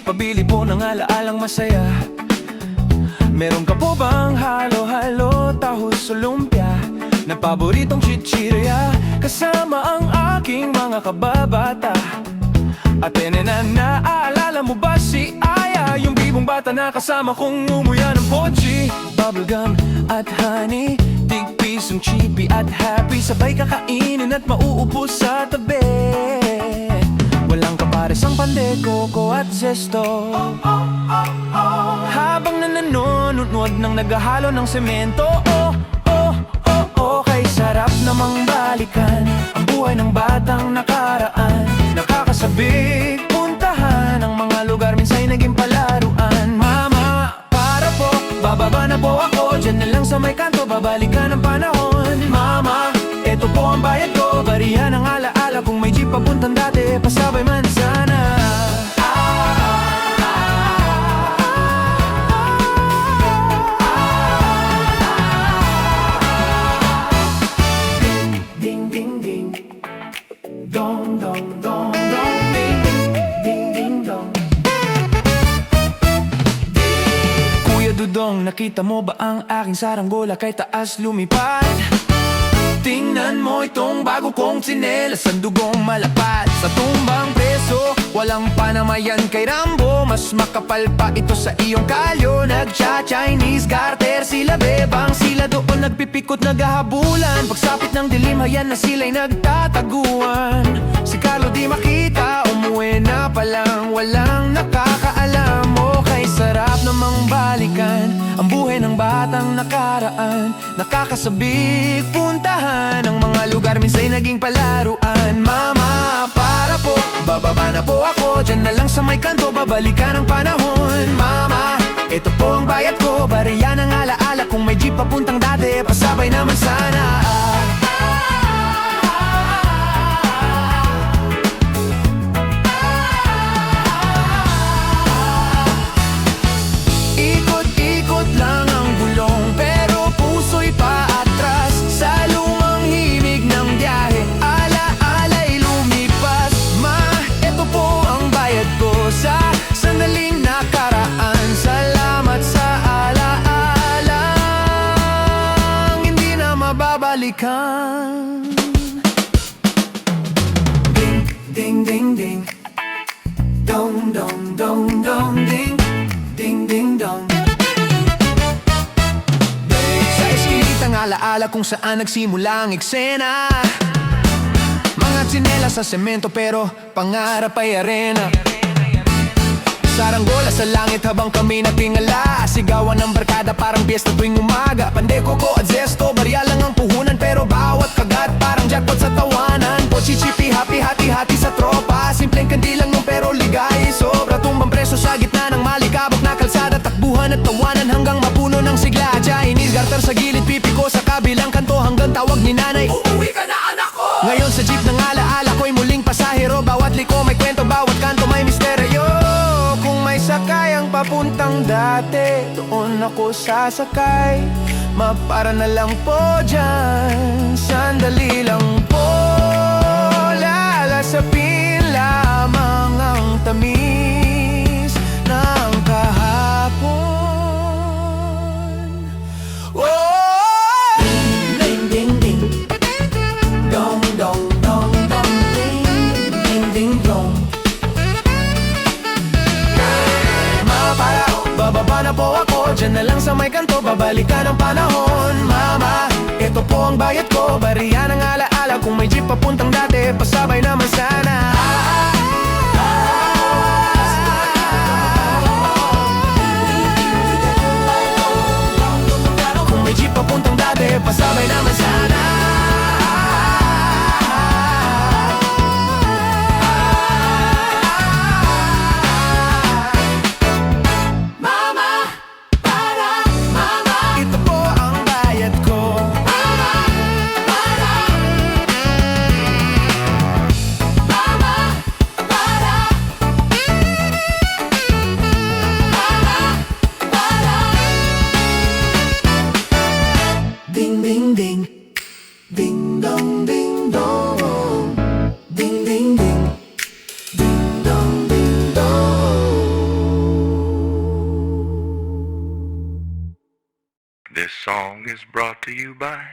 pabili po ng alaalang masaya. Meron ka po bang halo-halo, tahos o lumpia na paboritong chichirya kasama ang aking mga kababata? At naaalala mo ba si Aya, yung bibong bata na kasama kong umuya ng pochi? Bubblegum at honey, tig-pisong chippy at happy, sabay kakainin at mauubos sa tabi. Walang kapares ang pande, coco at zesto. Habang nanonood ng naghahalo ng semento, kay sarap namang balikan ang buhay ng batang nakaraan. Nakakasabik puntahan ang mga lugar, minsa'y naging palaruan. Mama, para po, bababa na po ako, dyan na lang sa may kanto, babalikan ang panahon. Mama, eto po ang bayad ko, barihan ang alaala, kung may jeep papuntang dati, pasabay man sana. Ding, ding, ding, dong, dong, dong, dong, ding, ding, ding, dong. Kuya Dudong, nakita mo ba ang aking saranggola kay taas lumipad? Tingnan mo itong bago kong tsinelas, ang dugong malapad sa tumbang preso. Walang panamayan kay Rambo, mas makapal pa ito sa iyong kalyo. Nagcha-Chinese garter, sila bebang, sila doon nagpipikot, naghahabulan. Pagsapit ng dilim, hayan na sila'y nagtataguan. Si Carlo di makita, umuwi na palang, walang nakakaalam. O kay sarap namang balikan ang buhay ng batang nakaraan. Nakakasabik puntahan ang mga lugar, minsa'y naging palaruan. Mama, para po, bababa na po ako, dyan na lang sa may kanto, babalikan ang panahon. Mama, ito po ang bayad ko, bariyan ang alaala, kung may jeep papuntang dati, pasabay naman sana. Ikot-ikot lang ang gulong, pero puso'y paatras sa lumang himig ng biyahe. Ala-ala'y lumipas. Ma, ito po ang bayad ko sa sandaling nakaraan. Salamat sa alaalang hindi na mababalikan. Ding, ding, ding, ding, dong, dong, dong, dong, ding, ding, ding, dong. Sa eskinitang alaala kung saan nagsimula ang eksena, mga tsinelas sa semento pero pangarap ay arena. Saranggola sa langit habang kami natingala, sigawan ng barkada parang piyesta tuwing umaga. Pande, coco at zesto, barya lang ang puhunan, pero bawat kagat parang jackpot sa tawanan. Pochi-chippy, happy, hati-hati sa tropa, simpleng kandi lang nung pero ligay sobra. Tumbang preso sa gitna ng malikabok na kalsada, takbuhan at tawanan hanggang mapuno ng sigla. Chinese garter sa gilid, pipi ko sa kabilang kanto, hanggang tawag ni nanay, uuwi ka na anak ko. Ngayon sa jeep ng alaala ko'y muling pasahero, bawat liko may kwento, bawat kanto may misteryo. Kung may sakay ang papuntang dati, doon ako sasakay. Mapara na lang po dyan, sandali lang po, lalasapin lamang ang tamis ng kahapon. Oh! Ding, ding, ding, dong, dong, dong, dong, ding, ding, ding, dong. Bababa na po ako, dyan na lang sa may kanto, babalikan ang panahon. Mama, ito po ang bayad ko, bariyan ang alaala, kung may jeep papuntang dati, pasabay naman sana. Kung may jeep papuntang dati, pasabay naman sana. song is brought to you by